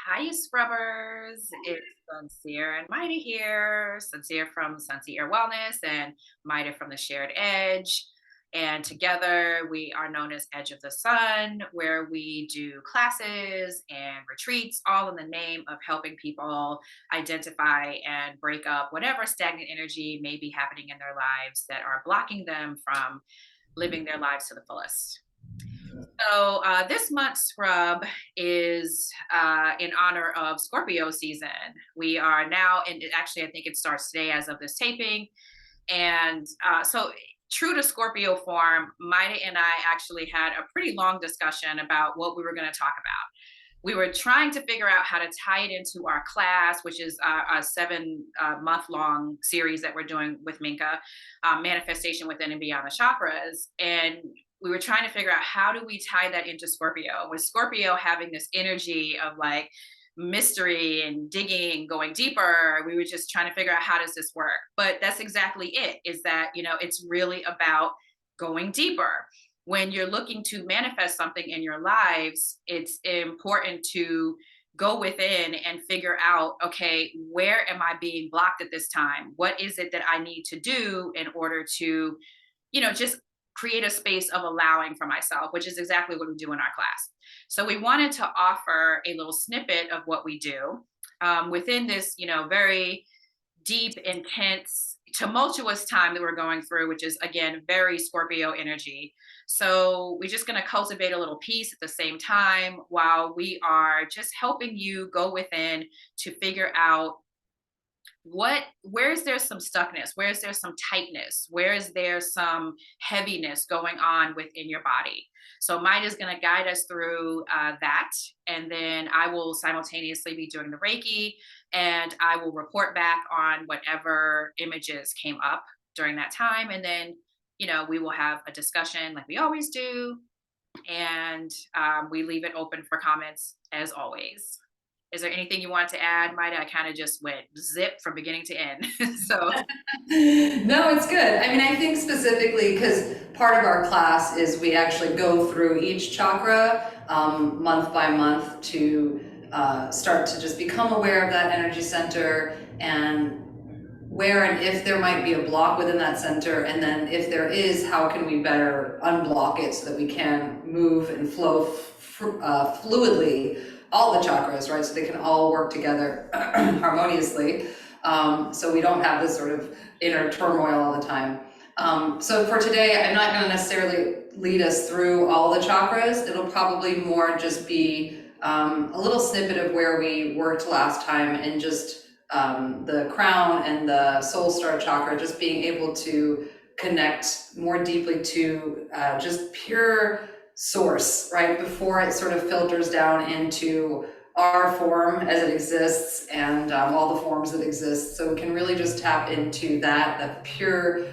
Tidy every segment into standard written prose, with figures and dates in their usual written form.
Hiya Scrubbers. It's Suncear and Myda here. Suncear from Suncear Wellness and Myda from the Shared Edge. And together we are known as Edge of the Sun, where we do classes and retreats, all in the name of helping people identify and break up whatever stagnant energy may be happening in their lives that are blocking them from living their lives to the fullest. So this month's scrub is in honor of Scorpio season. We are now, and actually, I think it starts today as of this taping. And true to Scorpio form, Maida and I actually had a pretty long discussion about what we were going to talk about. We were trying to figure out how to tie it into our class, which is a 7 month long series that we're doing with Minka, Manifestation Within and Beyond the Chakras. And we were trying to figure out how do we tie that into Scorpio, with Scorpio having this energy of like mystery and digging, going deeper. We were just trying to figure out how does this work. But that's exactly it, is that, it's really about going deeper. When you're looking to manifest something in your lives, it's important to go within and figure out, okay, where am I being blocked at this time? What is it that I need to do in order to, just create a space of allowing for myself, which is exactly what we do in our class. So we wanted to offer a little snippet of what we do within this, very deep, intense, tumultuous time that we're going through, which is again very Scorpio energy. So we're just going to cultivate a little peace at the same time while we are just helping you go within to figure out where's there some stuckness, where's there some tightness, where is there some heaviness going on within your body. So mine is going to guide us through that, and then I will simultaneously be doing the Reiki, and I will report back on whatever images came up during that time, and then we will have a discussion like we always do, and we leave it open for comments as always. Is there anything you want to add, Maida? I kind of just went zip from beginning to end. So No, it's good. I mean, I think specifically because part of our class is we actually go through each chakra month by month to start to just become aware of that energy center and where and if there might be a block within that center. And then if there is, how can we better unblock it so that we can move and flow fluidly all the chakras, right? So they can all work together harmoniously. So we don't have this sort of inner turmoil all the time. So for today, I'm not going to necessarily lead us through all the chakras. It'll probably more just be a little snippet of where we worked last time, and just the crown and the soul star chakra, just being able to connect more deeply to just pure source, right? Before it sort of filters down into our form as it exists, and all the forms that exist. So we can really just tap into the pure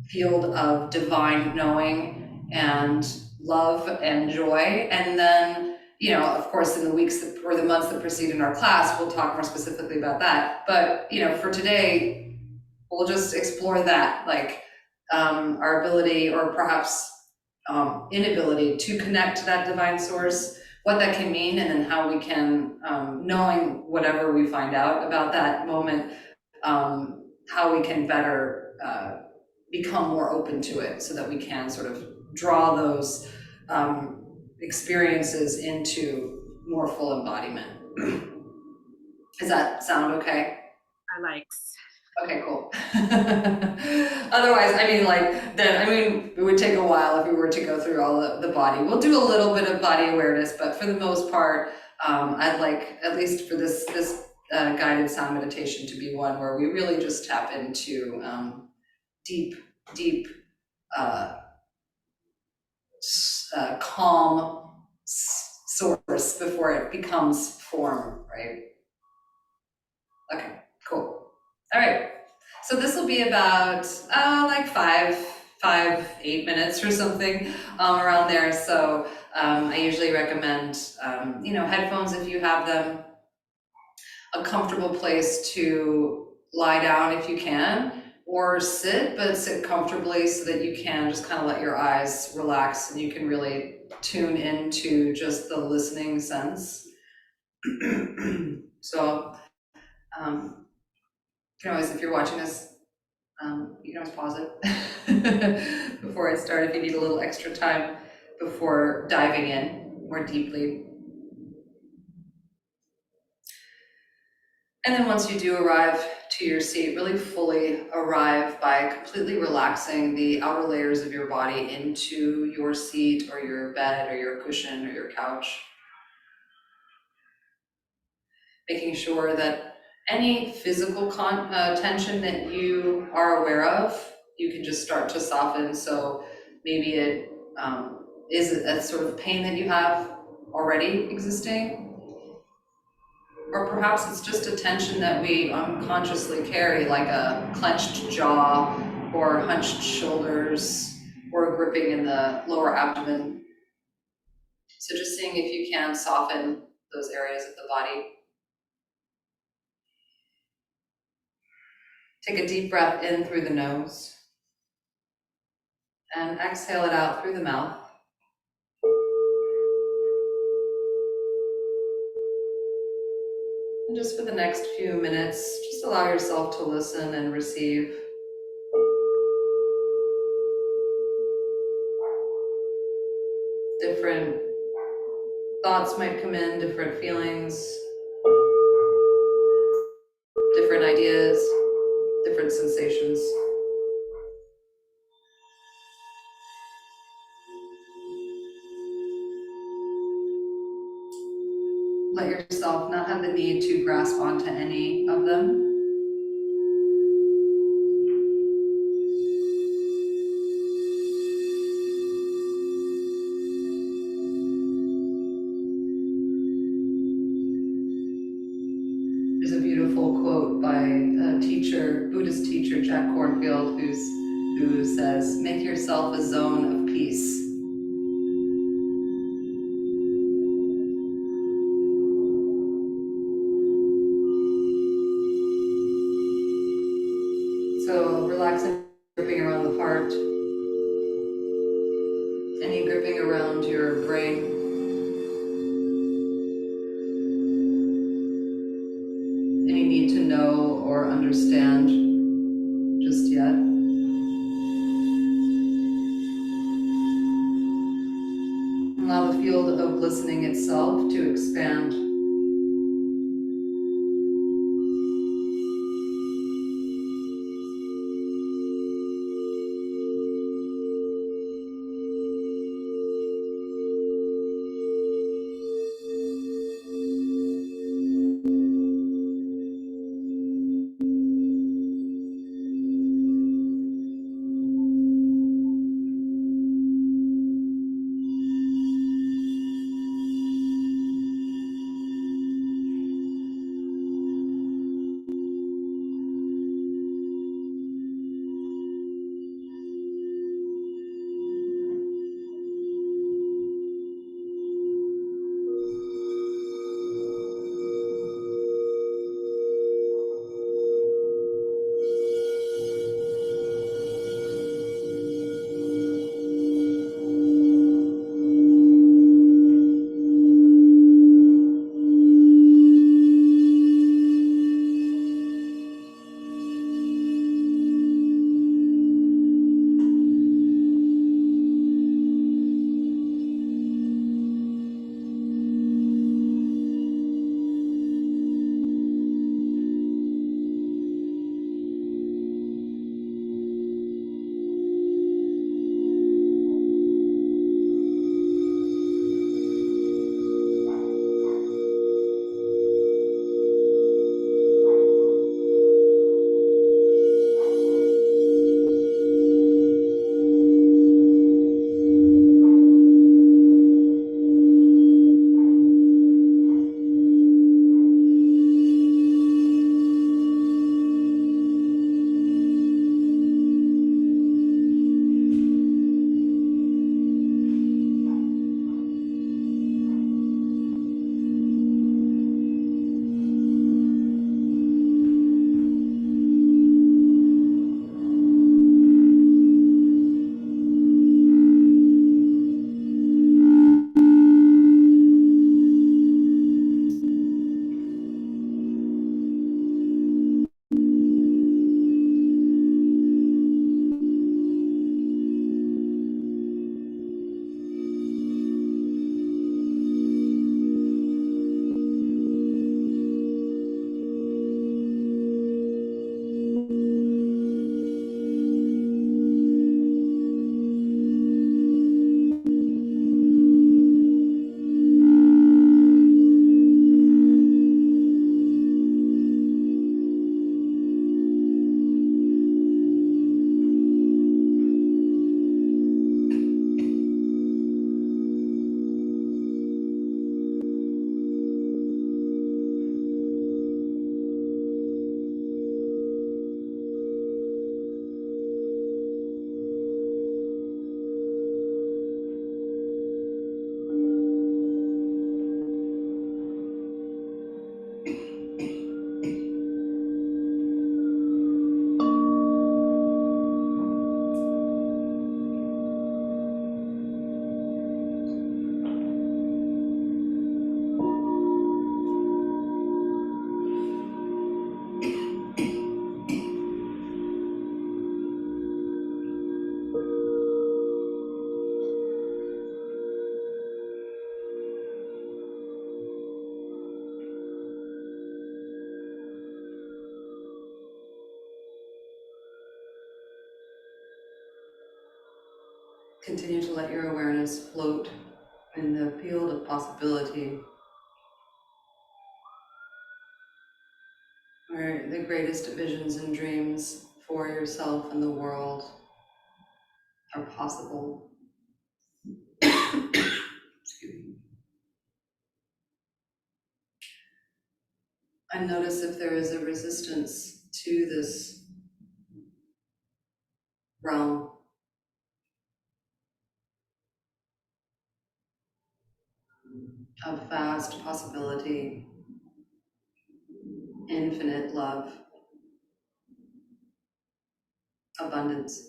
field of divine knowing and love and joy. And then, of course, in the weeks or the months that precede in our class, we'll talk more specifically about that. But, for today, we'll just explore that, like our ability, or perhaps inability, to connect to that divine source, what that can mean, and then how we can, knowing whatever we find out about that moment, how we can better become more open to it, so that we can sort of draw those experiences into more full embodiment. Does that sound okay? I like. Okay, cool. Otherwise, it would take a while if we were to go through all the body. We'll do a little bit of body awareness, but for the most part, I'd like, at least for this guided sound meditation, to be one where we really just tap into deep, calm source before it becomes form, right? Okay, cool. All right, so this will be about like 8 minutes or something, around there. So I usually recommend headphones if you have them, a comfortable place to lie down if you can, or sit, but sit comfortably so that you can just kind of let your eyes relax and you can really tune into just the listening sense. So, you can always, if you're watching this, you can always pause it before I start if you need a little extra time before diving in more deeply. And then once you do arrive to your seat, really fully arrive by completely relaxing the outer layers of your body into your seat or your bed or your cushion or your couch. Making sure that any physical tension that you are aware of, you can just start to soften. So maybe it is a sort of pain that you have already existing, or perhaps it's just a tension that we unconsciously carry, like a clenched jaw or hunched shoulders or gripping in the lower abdomen. So just seeing if you can soften those areas of the body. Take a deep breath in through the nose and exhale it out through the mouth. And just for the next few minutes, just allow yourself to listen and receive. Different thoughts might come in, different feelings, different ideas, different sensations. Let yourself not have the need to grasp onto any of them. There's a beautiful quote by a teacher, Buddhist teacher, Jack Kornfield, who says, "Make yourself a zone of peace." So relaxing, gripping around the heart, any gripping around your brain, any need to know or understand just yet. Allow the field of listening itself to expand. continue to let your awareness float in the field of possibility, where the greatest visions and dreams for yourself and the world are possible. Excuse me. And notice if there is a resistance to this realm of vast possibility, infinite love, abundance.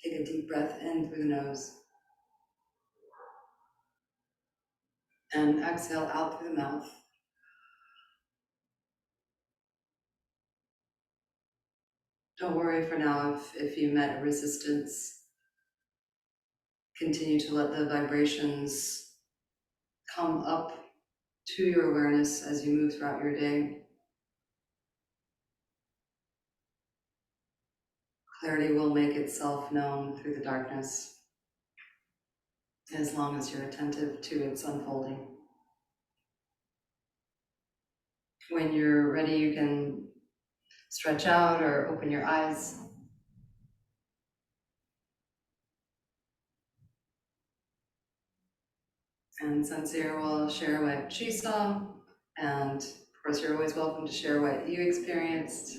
Take a deep breath in through the nose and exhale out through the mouth. Don't worry for now if you met a resistance. Continue to let the vibrations come up to your awareness as you move throughout your day. Clarity will make itself known through the darkness as long as you're attentive to its unfolding. When you're ready, you can stretch out or open your eyes. And Suncear will share what she saw, and of course you're always welcome to share what you experienced.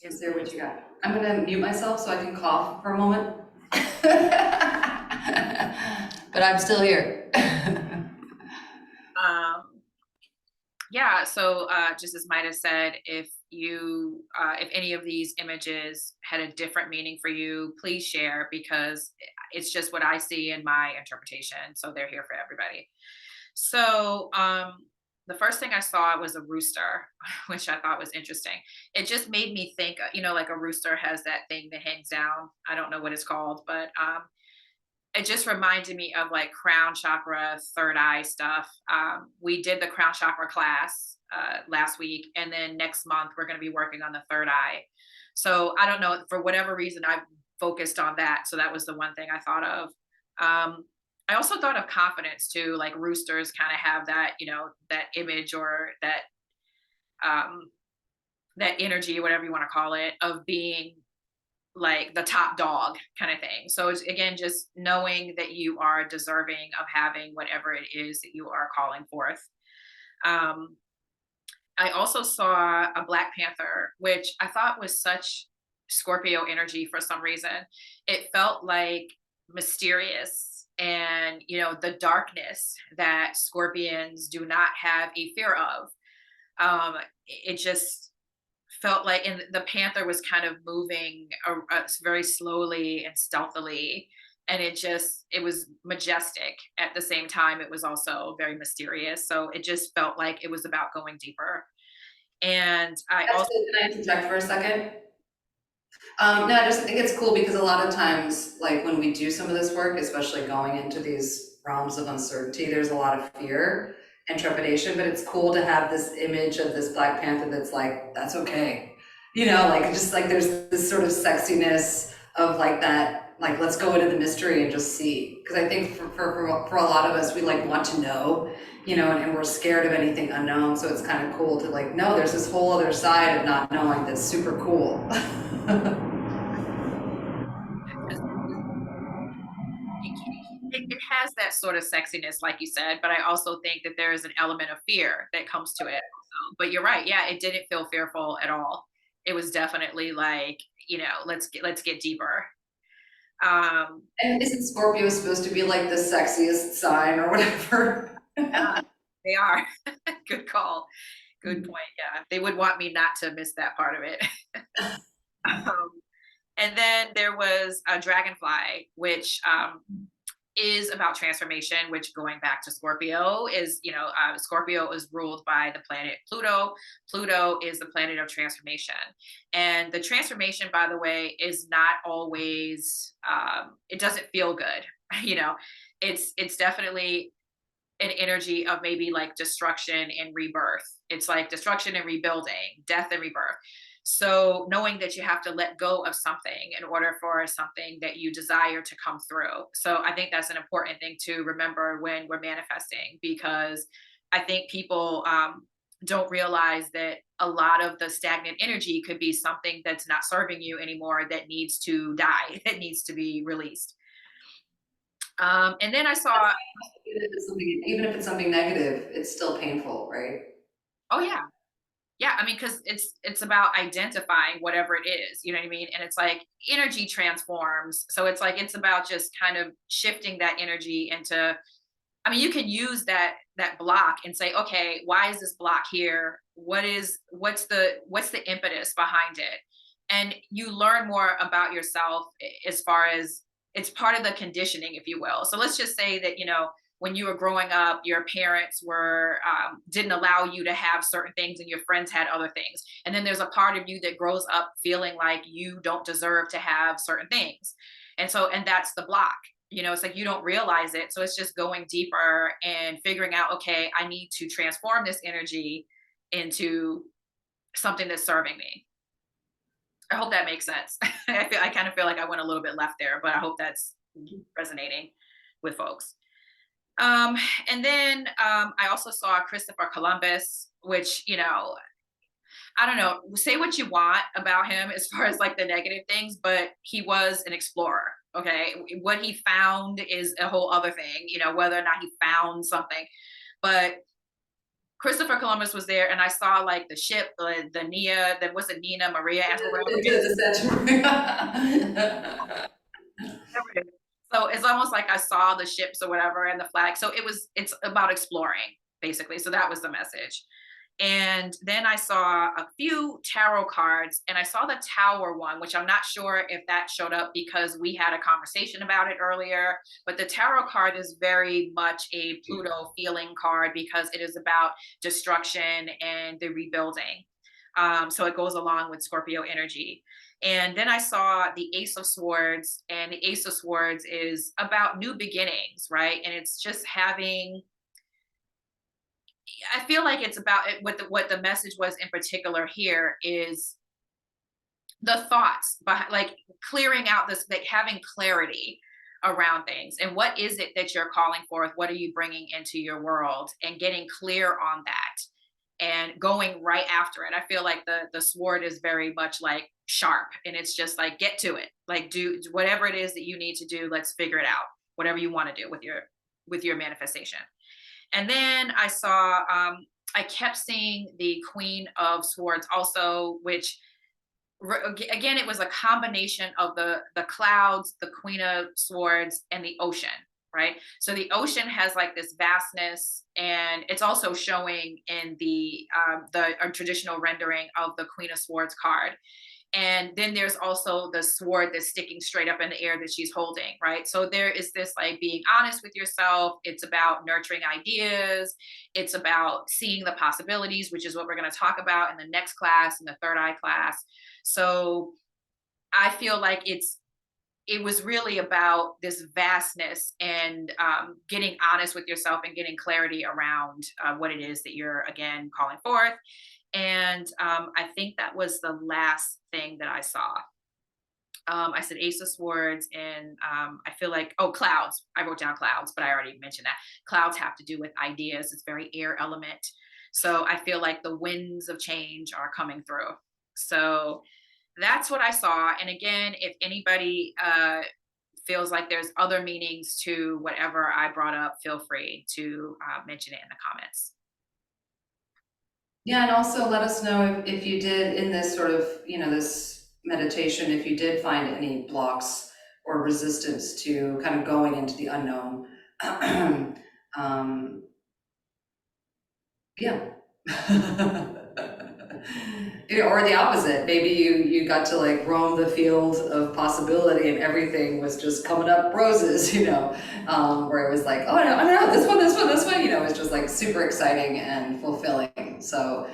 Suncear, what you got? I'm gonna mute myself so I can cough for a moment. But I'm still here. Yeah, so just as Myda said, if any of these images had a different meaning for you, please share, because it's just what I see in my interpretation. So they're here for everybody. So the first thing I saw was a rooster, which I thought was interesting. It just made me think, like a rooster has that thing that hangs down. I don't know what it's called, but it just reminded me of like crown chakra, third eye stuff. We did the crown chakra class last week, and then next month we're going to be working on the third eye. So I don't know, for whatever reason, I focused on that. So that was the one thing I thought of. I also thought of confidence too. Like roosters kind of have that, that image, or that energy, whatever you want to call it, of being like the top dog kind of thing. So it's, again, just knowing that you are deserving of having whatever it is that you are calling forth. I also saw a Black Panther, which I thought was such Scorpio energy for some reason. It felt like mysterious, and the darkness that Scorpions do not have a fear of. It just felt like, and the panther was kind of moving very slowly and stealthily, and it was majestic. At the same time, it was also very mysterious, so it just felt like it was about going deeper. And I also, Can I interject for a second? No, I just think it's cool because a lot of times, like when we do some of this work, especially going into these realms of uncertainty, there's a lot of fear and trepidation, but it's cool to have this image of this Black Panther that's like, that's okay. Like just like there's this sort of sexiness of like that, like let's go into the mystery and just see. Because I think for a lot of us, we like want to know, and we're scared of anything unknown. So it's kind of cool to like, no, there's this whole other side of not knowing that's super cool. it has that sort of sexiness, like you said, but I also think that there is an element of fear that comes to it also. But you're right, yeah, it didn't feel fearful at all. It was definitely like, let's get deeper. And isn't Scorpio supposed to be like the sexiest sign or whatever? They are. Good call. Good point. Yeah, they would want me not to miss that part of it. um, and then there was a dragonfly, which is about transformation, which, going back to Scorpio, is, Scorpio is ruled by the planet Pluto. Pluto is the planet of transformation. And the transformation, by the way, is not always, it doesn't feel good. It's definitely, an energy of maybe like destruction and rebirth. It's like destruction and rebuilding, death and rebirth. So knowing that you have to let go of something in order for something that you desire to come through. So I think that's an important thing to remember when we're manifesting, because I think people don't realize that a lot of the stagnant energy could be something that's not serving you anymore, that needs to die, that needs to be released. And then I That's saw, even if it's something negative, it's still painful, right? oh yeah, yeah. I mean, because it's about identifying whatever it is, you know what I mean? And it's like energy transforms, so it's like it's about just kind of shifting that energy into. I mean, you can use that block and say, okay, why is this block here? What's the impetus behind it? And you learn more about yourself, as far as it's part of the conditioning, if you will. So let's just say that, when you were growing up, your parents were didn't allow you to have certain things, and your friends had other things. And then there's a part of you that grows up feeling like you don't deserve to have certain things. And that's the block. It's like you don't realize it. So it's just going deeper and figuring out, okay, I need to transform this energy into something that's serving me. I hope that makes sense. I kind of feel like I went a little bit left there, but I hope that's resonating with folks. Um, and then I also saw Christopher Columbus, which, I don't know, say what you want about him as far as like the negative things, but he was an explorer. Okay. What he found is a whole other thing, whether or not he found something. But Christopher Columbus was there, and I saw like the ship, the Nia, that was it, Nina Maria, and whatever it is. So it's almost like I saw the ships or whatever and the flag. So it's about exploring, basically. So that was the message. And then I saw a few tarot cards, and I saw the Tower one, which I'm not sure if that showed up because we had a conversation about it earlier. But the Tarot card is very much a Pluto feeling card, because it is about destruction and the rebuilding. So it goes along with Scorpio energy. And then I saw the Ace of Swords, and the Ace of Swords is about new beginnings, right? And it's just having, I feel like it's about it, what the message was in particular here is the thoughts behind, like clearing out this, like having clarity around things, and what is it that you're calling forth, what are you bringing into your world, and getting clear on that and going right after it. I feel like the sword is very much like sharp, and it's just like get to it, like do whatever it is that you need to do, let's figure it out, whatever you want to do with your manifestation. And then I kept seeing the Queen of Swords also, which again, it was a combination of the clouds, the Queen of Swords, and the ocean, right? So the ocean has like this vastness, and it's also showing in the traditional rendering of the Queen of Swords card. And then there's also the sword that's sticking straight up in the air that she's holding, right? So there is this like being honest with yourself. It's about nurturing ideas. It's about seeing the possibilities, which is what we're going to talk about in the next class, in the third eye class. So I feel like it was really about this vastness, and getting honest with yourself and getting clarity around what it is that you're again calling forth. And I think that was the last thing that I saw. I said Ace of Swords, and I feel like, oh, clouds. I wrote down clouds, but I already mentioned that. Clouds have to do with ideas. It's very air element. So I feel like the winds of change are coming through. So that's what I saw. And again, if anybody feels like there's other meanings to whatever I brought up, feel free to mention it in the comments. Yeah, and also let us know if you did in this sort of, this meditation, if you did find any blocks or resistance to kind of going into the unknown. Yeah. Or the opposite. Maybe you got to like roam the field of possibility and everything was just coming up roses, where it was like, oh no, this one, it was just like super exciting and fulfilling. So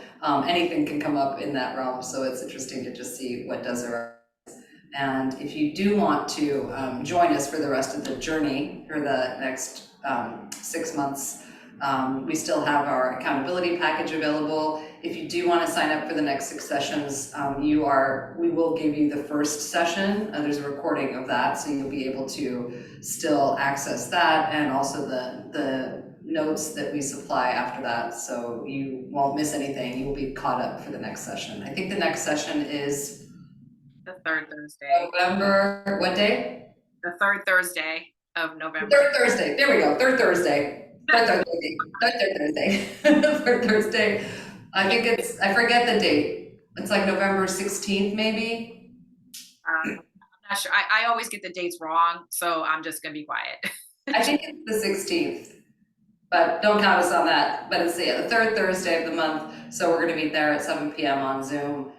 anything can come up in that realm. So it's interesting to just see what does arise. And if you do want to join us for the rest of the journey for the next 6 months, We still have our accountability package available. If you do want to sign up for the next 6 sessions, we will give you the first session. There's a recording of that, so you'll be able to still access that, and also the notes that we supply after that, so you won't miss anything. You will be caught up for the next session. I think the next session is The third Thursday. November, what day? The third Thursday of The November. third Thursday, there we go, third Thursday. Third Thursday. Third Thursday. I think I forget the date. It's like November 16th, maybe? I'm not sure. I always get the dates wrong, so I'm just gonna be quiet. I think it's the 16th, but don't count us on that. But it's the third Thursday of the month, so we're gonna be there at 7 p.m. on Zoom.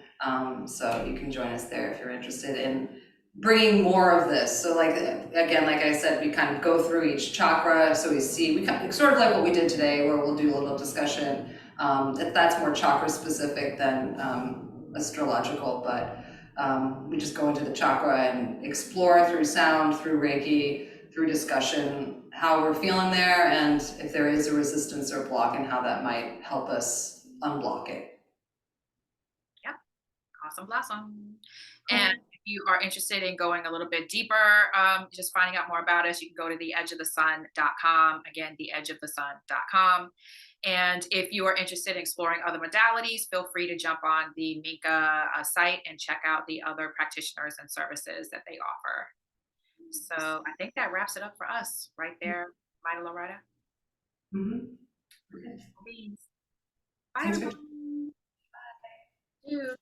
So you can join us there if you're interested in bringing more of this. So like, again, like I said, we kind of go through each chakra, so we kind of, sort of like what we did today, where we'll do a little discussion. That's more chakra specific than astrological, but we just go into the chakra and explore through sound, through Reiki, through discussion, how we're feeling there, and if there is a resistance or block, and how that might help us unblock it. Yep, awesome blossom. And if you are interested in going a little bit deeper, just finding out more about us, you can go to theedgeofthesun.com. Again, theedgeofthesun.com. And if you are interested in exploring other modalities, feel free to jump on the Minka site and check out the other practitioners and services that they offer. So I think that wraps it up for us right there, Myda Loretta. Mm-hmm. Okay. Bye, everyone. Bye.